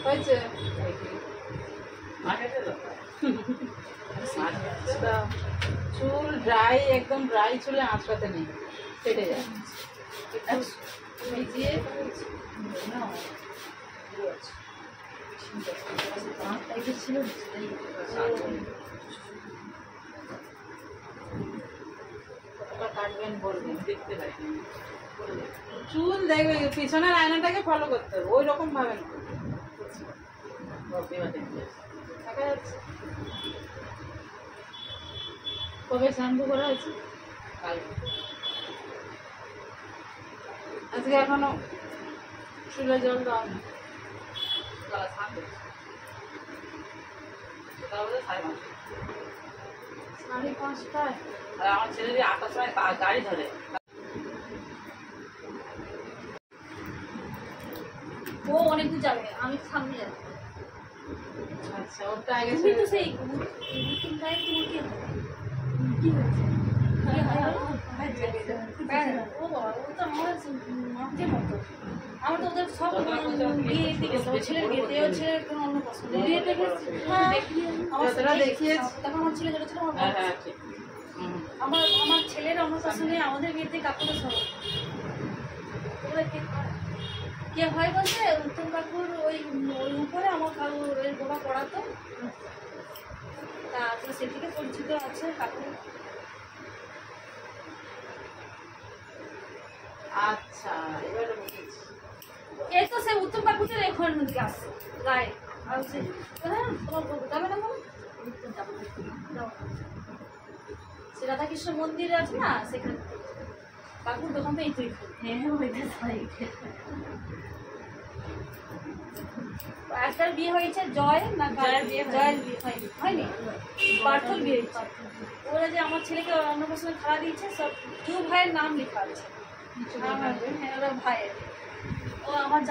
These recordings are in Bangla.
হয়েছে চুল ড্রাই, একদম ড্রাই চুলে আঁচড়াতে নেই, কেটে যায়। ভিজিয়ে কাটবেন বলবেন, দেখতে পারেন চুল দেখবে, পিছনের আয়নাটাকে ফলো করতে হবে, ওই রকম ভাবে না। দেখা যাচ্ছে কবে শ্যাম্পু করা হয়েছে? আজকে এখনো চুলে জল দাও না। 5:30। আর আমার ছেলে 8টার সময় গাড়ি ধরে। ও অনেক দূর যাবে, আমি সামনে যাবো। আচ্ছা, ওটা আগে তুমি তো সেই তিনটায় তোমার কি হবে? কি হয়েছে? আমার তো ওদের সব বিয়ে দিকে ছেলের বিয়েতে হচ্ছে অন্য পছন্দ বিয়েতে তখন আমার ছেলে যেটা ছিল আমার ছেলের অন্য পছন্দে আমাদের বিয়েতে কাকুদের সব কে হয় বলছে উত্তম কাকুর ওই উপরে আমার কাকু ওই বোবা পড়াতো, তারপরে সে থেকে পরিচিত আছে কাকু। আচ্ছা, এবারে বুঝেছি। এই তো সে উত্তম কাকুদের এখন আসছে গায়ে আর সে তোমার যাবে না বলো সে রাধাকৃষ্ণ মন্দির আছে না, সেখানে কাকুর দোকান তো এই তুই একটার বিয়ে হয়েছে জয় না জয়ের বিয়ে হয়নি, পার্থর বিয়ে হয়েছে। ওরা যে আমার ছেলেকে অন্নপ্রাশনে খাওয়া দিয়েছে সব 2 ভাইয়ের নাম লেখা আছে। হ্যাঁ, ওরা ভাইয়ের। ও আমার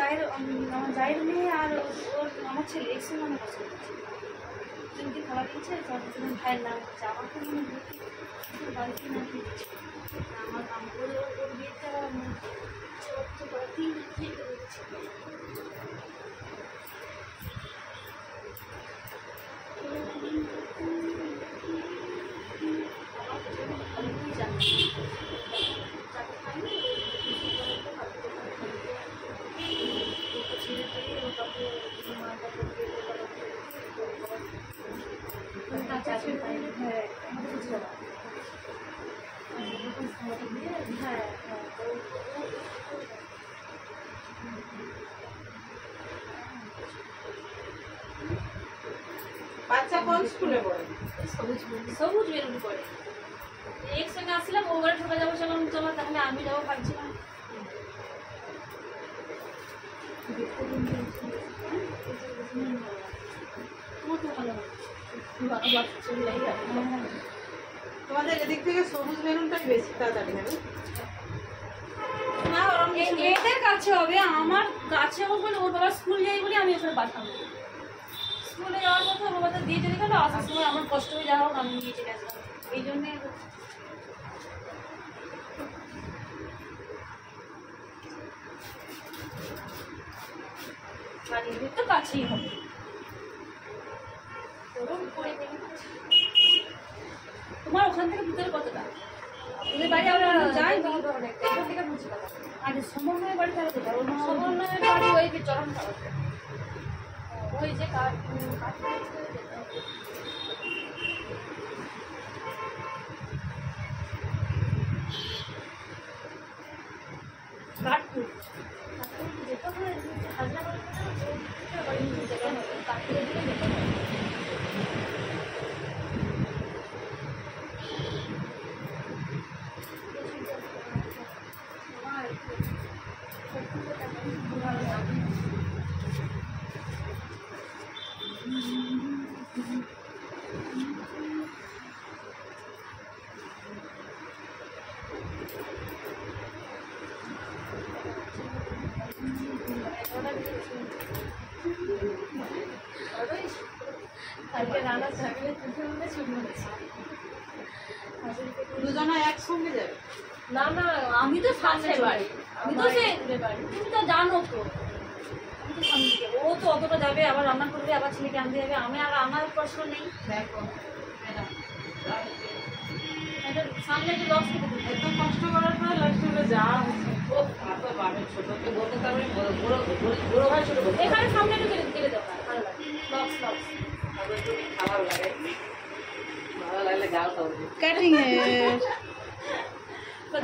জায়ের মেয়ে আর ওর আমার ছেলে একসঙ্গে অন্নপ্রাশন করছে, দুজনকে খাওয়া দিয়েছে সব ভাইয়ের নাম হচ্ছে। আমাকে বাড়িতে নাম দিচ্ছে, আমার নাম করে ওর বিয়েটা বাচ্চা কোন স্কুলে পড়ে? সবুজ বেরুন করে একসঙ্গে আসছিলাম, ও ঘরে ঢোকা যাবো চলো চলো, তাহলে আমি যাবো ভাবছিলাম। তোমাদের এদিক থেকে সবুজ বেলুনটাই বেশি তাড়াতাড়ি হবে না, এদের কাছে হবে, আমার কাছে হবে বলে ওর বাবা স্কুল যাই বলে আমি ওখানে পাঠাবো। স্কুলে যাওয়ার কথা ওর বাবা দিয়ে চলে গেলো, আসার সময় আমার কষ্ট হয়ে যাওয়া হোক আমি নিয়ে চলে আসলাম, এই জন্যে বাড়ির তো কাছেই হবে। তোমার ওখান থেকে ভিতরে কতটা? ওদের বাড়ি আমরা যাই এখান থেকে বুঝি কথা। আর সমন্বয়ের বাড়ি তাহলে কোথায়? সমন্বয়ের বাড়ি ওই চরম ওই যে কাঠপুর যেতে হবে হাজরা বাড়ি যেতে হবে, কাঠপুরের দিকে যেতে হবে। দুজনে একসঙ্গে যাবে? না না, আমি তো সামনে বাড়ি, আমি তো সে তুমি তো জানো তো, আমি তো সামনে দিকে, ও তো তো অতটা যাবে, আবার রান্না করবে, আবার ছেলেকে আনতে যাবে, আমি আর আমার প্রশ্ন নেই। দেখো ম্যাডাম, সামনে একটু লস কেটে দিই। এত কষ্ট করার পরে লাস্টে হলো যা হচ্ছে। ও এত পাবে ছোটকে বলতে পারবে, বড় ভাই ছোট বলতে এখানে সামনে একটু কেটে দাও, ভালো লাগে লস লস। পারবে, একটু খাবার লাগে, ভালো লাগলে গাল খাবে। কাটিং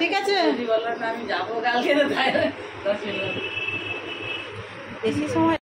ঠিক আছে। যদি বললাম না আমি যাবো কালকে, তো তাই 10 মিনিট বেশি সময়